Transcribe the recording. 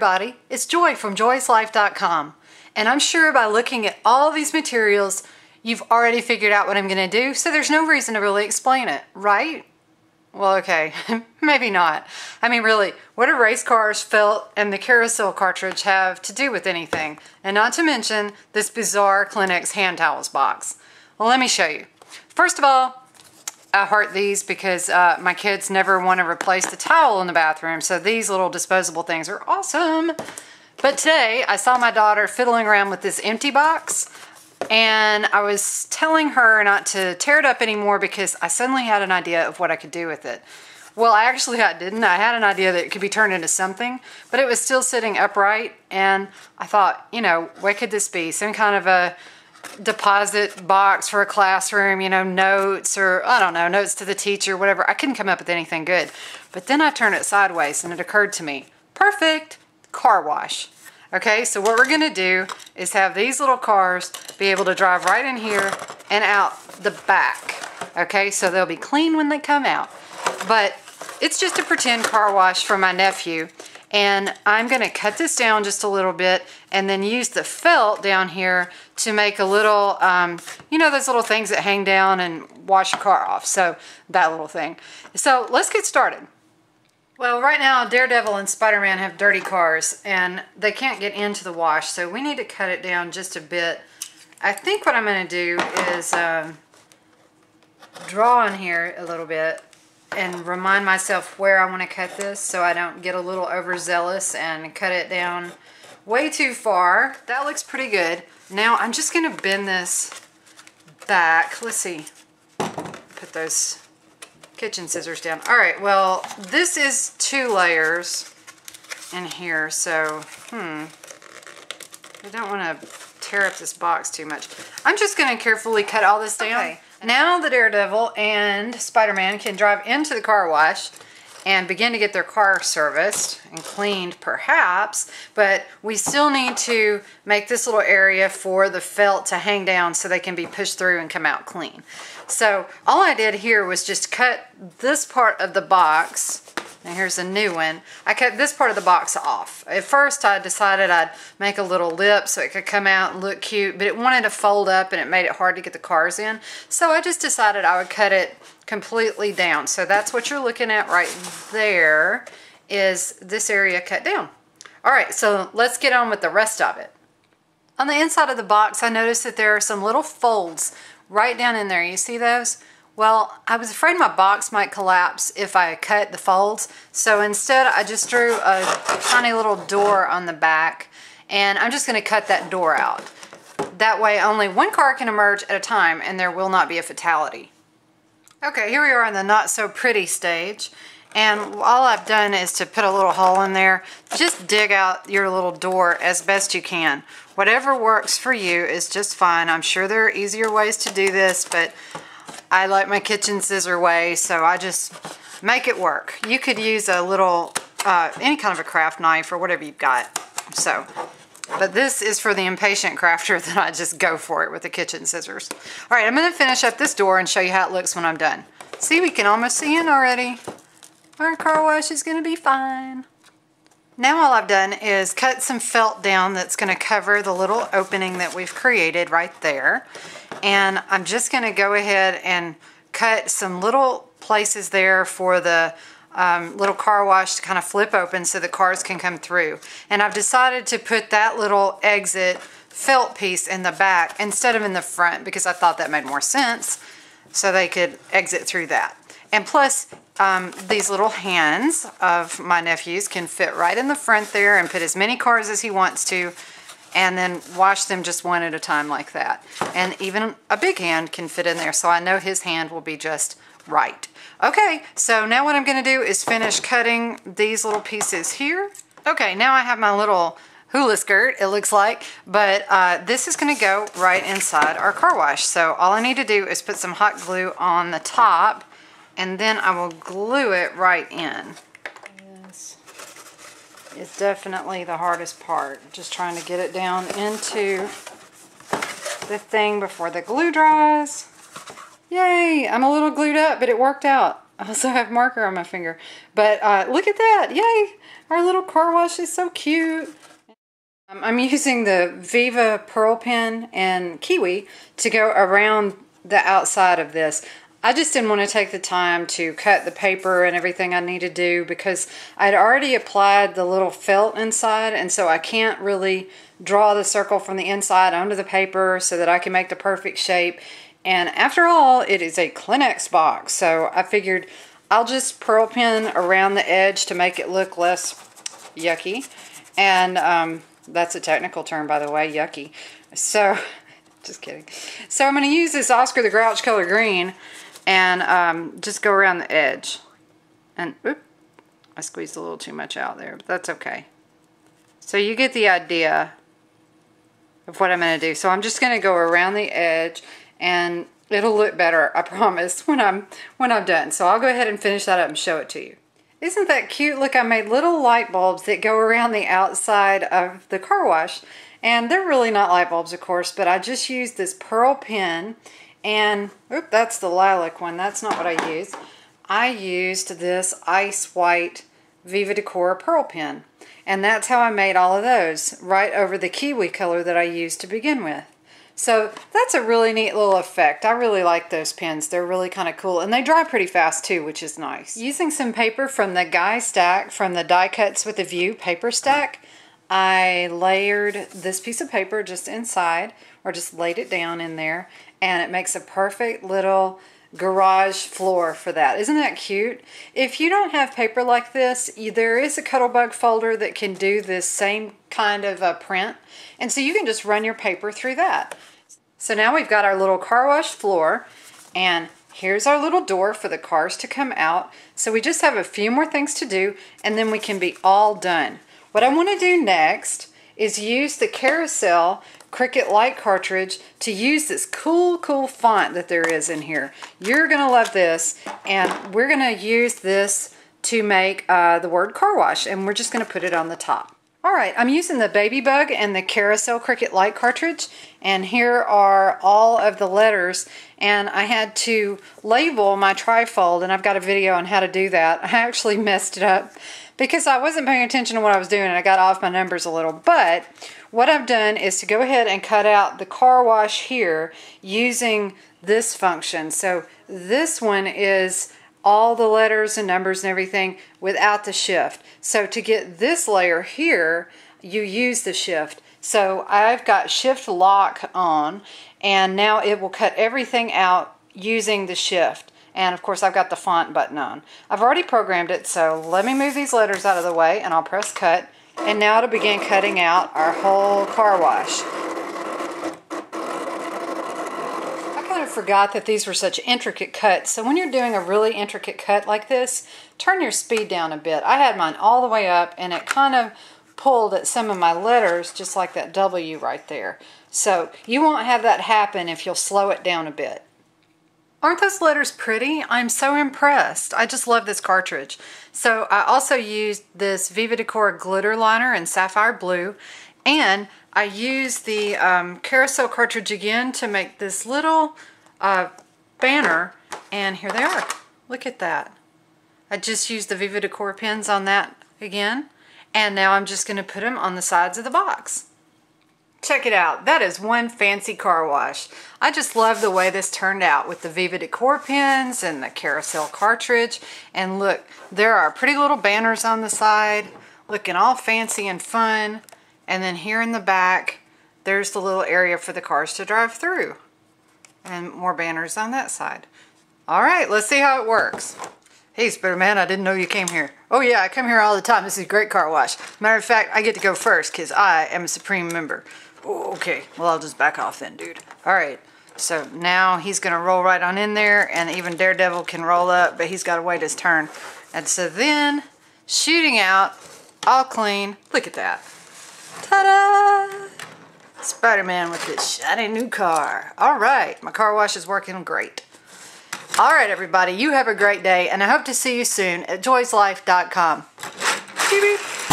everybody, it's Joy from joyslife.com, and I'm sure by looking at all these materials you've already figured out what I'm going to do, so there's no reason to really explain it, right? Well, okay, maybe not. I mean, really, what do race cars, felt, and the carousel cartridge have to do with anything? And not to mention this bizarre Kleenex hand towels box. Well, let me show you. First of all, I heart these because my kids never want to replace the towel in the bathroom, so these little disposable things are awesome. But today, I saw my daughter fiddling around with this empty box, and I was telling her not to tear it up anymore because I suddenly had an idea of what I could do with it. Well, actually I didn't. I had an idea that it could be turned into something, but it was still sitting upright, and I thought, you know, what could this be? Some kind of a deposit box for a classroom, you know, notes, or I don't know, notes to the teacher, whatever. I couldn't come up with anything good. But then I turned it sideways and it occurred to me, perfect, car wash. Okay, so what we're gonna do is have these little cars be able to drive right in here and out the back. Okay, so they'll be clean when they come out. But it's just a pretend car wash for my nephew. And I'm going to cut this down just a little bit and then use the felt down here to make a little, you know, those little things that hang down and wash your car off. So that little thing. So let's get started. Well, right now Daredevil and Spider-Man have dirty cars and they can't get into the wash. So we need to cut it down just a bit. I think what I'm going to do is draw in here a little bit and remind myself where I want to cut this so I don't get a little overzealous and cut it down way too far. That looks pretty good. Now I'm just going to bend this back. Let's see. Put those kitchen scissors down. Alright, well, this is 2 layers in here, so, I don't want to tear up this box too much. I'm just going to carefully cut all this down. Okay. Now the Daredevil and Spider-Man can drive into the car wash and begin to get their car serviced and cleaned perhaps, but we still need to make this little area for the felt to hang down so they can be pushed through and come out clean. So all I did here was just cut this part of the box. And here's a new one. I cut this part of the box off. At first I decided I'd make a little lip so it could come out and look cute, but it wanted to fold up and it made it hard to get the cars in. So I just decided I would cut it completely down. So that's what you're looking at right there, is this area cut down. Alright, so let's get on with the rest of it. On the inside of the box I noticed that there are some little folds right down in there. You see those? Well, I was afraid my box might collapse if I cut the folds, so instead I just drew a tiny little door on the back, and I'm just going to cut that door out. That way only one car can emerge at a time and there will not be a fatality. Okay, here we are in the not so pretty stage, and all I've done is to put a little hole in there. Just dig out your little door as best you can. Whatever works for you is just fine. I'm sure there are easier ways to do this, but I like my kitchen scissor way, so I just make it work. You could use a little, any kind of a craft knife or whatever you've got. So, but this is for the impatient crafter that I just go for it with the kitchen scissors. All right, I'm going to finish up this door and show you how it looks when I'm done. See, we can almost see in already. Our car wash is going to be fine. Now all I've done is cut some felt down that's going to cover the little opening that we've created right there. And I'm just going to go ahead and cut some little places there for the little car wash to kind of flip open so the cars can come through. And I've decided to put that little exit felt piece in the back instead of in the front because I thought that made more sense, so they could exit through that. And plus, these little hands of my nephew's can fit right in the front there and put as many cars as he wants to, and then wash them just one at a time like that. And even a big hand can fit in there, so I know his hand will be just right. Okay, so now what I'm going to do is finish cutting these little pieces here. Okay, now I have my little hula skirt, it looks like, but this is going to go right inside our car wash. So all I need to do is put some hot glue on the top, and then I will glue it right in. This is definitely the hardest part, just trying to get it down into the thing before the glue dries. Yay, I'm a little glued up, but it worked out. I also have marker on my finger. But look at that. Yay! Our little car wash is so cute. I'm using the Viva Pearl pen and Kiwi to go around the outside of this. I just didn't want to take the time to cut the paper and everything I need to do because I'd already applied the little felt inside, and so I can't really draw the circle from the inside onto the paper so that I can make the perfect shape. And after all, it is a Kleenex box, so I figured I'll just pearl pen around the edge to make it look less yucky. And that's a technical term, by the way, yucky. So, just kidding. So I'm going to use this Oscar the Grouch color green and just go around the edge. And, oop, I squeezed a little too much out there, but that's okay. So you get the idea of what I'm going to do. So I'm just going to go around the edge, and it'll look better, I promise, when I'm done. So I'll go ahead and finish that up and show it to you. Isn't that cute? Look, I made little light bulbs that go around the outside of the car wash. And they're really not light bulbs, of course, but I just used this pearl pen. And, oop, that's the lilac one. That's not what I used. I used this ice white Viva Decor pearl pen. And that's how I made all of those, right over the kiwi color that I used to begin with. So that's a really neat little effect. I really like those pens. They're really kind of cool. And they dry pretty fast too, which is nice. Using some paper from the Guy stack from the Die Cuts with a View paper stack, I layered this piece of paper just inside, or just laid it down in there, and it makes a perfect little garage floor for that. Isn't that cute? If you don't have paper like this, there is a Cuttlebug folder that can do this same kind of print, and so you can just run your paper through that. So now we've got our little car wash floor, and here's our little door for the cars to come out. So we just have a few more things to do, and then we can be all done. What I want to do next is use the Carousel Cricut Lite Cartridge to use this cool font that there is in here. You're going to love this, and we're going to use this to make the word car wash, and we're just going to put it on the top. Alright, I'm using the Baby Bug and the Carousel Cricut Lite Cartridge, and here are all of the letters, and I had to label my trifold, and I've got a video on how to do that. I actually messed it up because I wasn't paying attention to what I was doing, and I got off my numbers a little, but what I've done is to go ahead and cut out the car wash here using this function. So this one is all the letters and numbers and everything without the shift. So to get this layer here, you use the shift. So I've got shift lock on, and now it will cut everything out using the shift. And of course I've got the font button on. I've already programmed it, so let me move these letters out of the way and I'll press cut. And now to begin cutting out our whole car wash. I kind of forgot that these were such intricate cuts. So when you're doing a really intricate cut like this, turn your speed down a bit. I had mine all the way up, and it kind of pulled at some of my letters, just like that W right there. So you won't have that happen if you'll slow it down a bit. Aren't those letters pretty? I'm so impressed. I just love this cartridge. So I also used this Viva Decor glitter liner in Sapphire Blue, and I used the Carousel cartridge again to make this little banner, and here they are. Look at that. I just used the Viva Decor pens on that again, and now I'm just going to put them on the sides of the box. Check it out. That is one fancy car wash. I just love the way this turned out with the Viva Decor pens and the Carousel cartridge. And look, there are pretty little banners on the side, looking all fancy and fun. And then here in the back, there's the little area for the cars to drive through. And more banners on that side. All right, let's see how it works. Hey, Spider-Man, I didn't know you came here. Oh yeah, I come here all the time. This is a great car wash. Matter of fact, I get to go first because I am a supreme member. Oh, okay, well I'll just back off then, dude. Alright, so now he's going to roll right on in there, and even Daredevil can roll up, but he's got to wait his turn. And so then, shooting out, all clean. Look at that. Ta-da! Spider-Man with this shiny new car. Alright, my car wash is working great. Alright everybody, you have a great day, and I hope to see you soon at joyslife.com. Beep beep.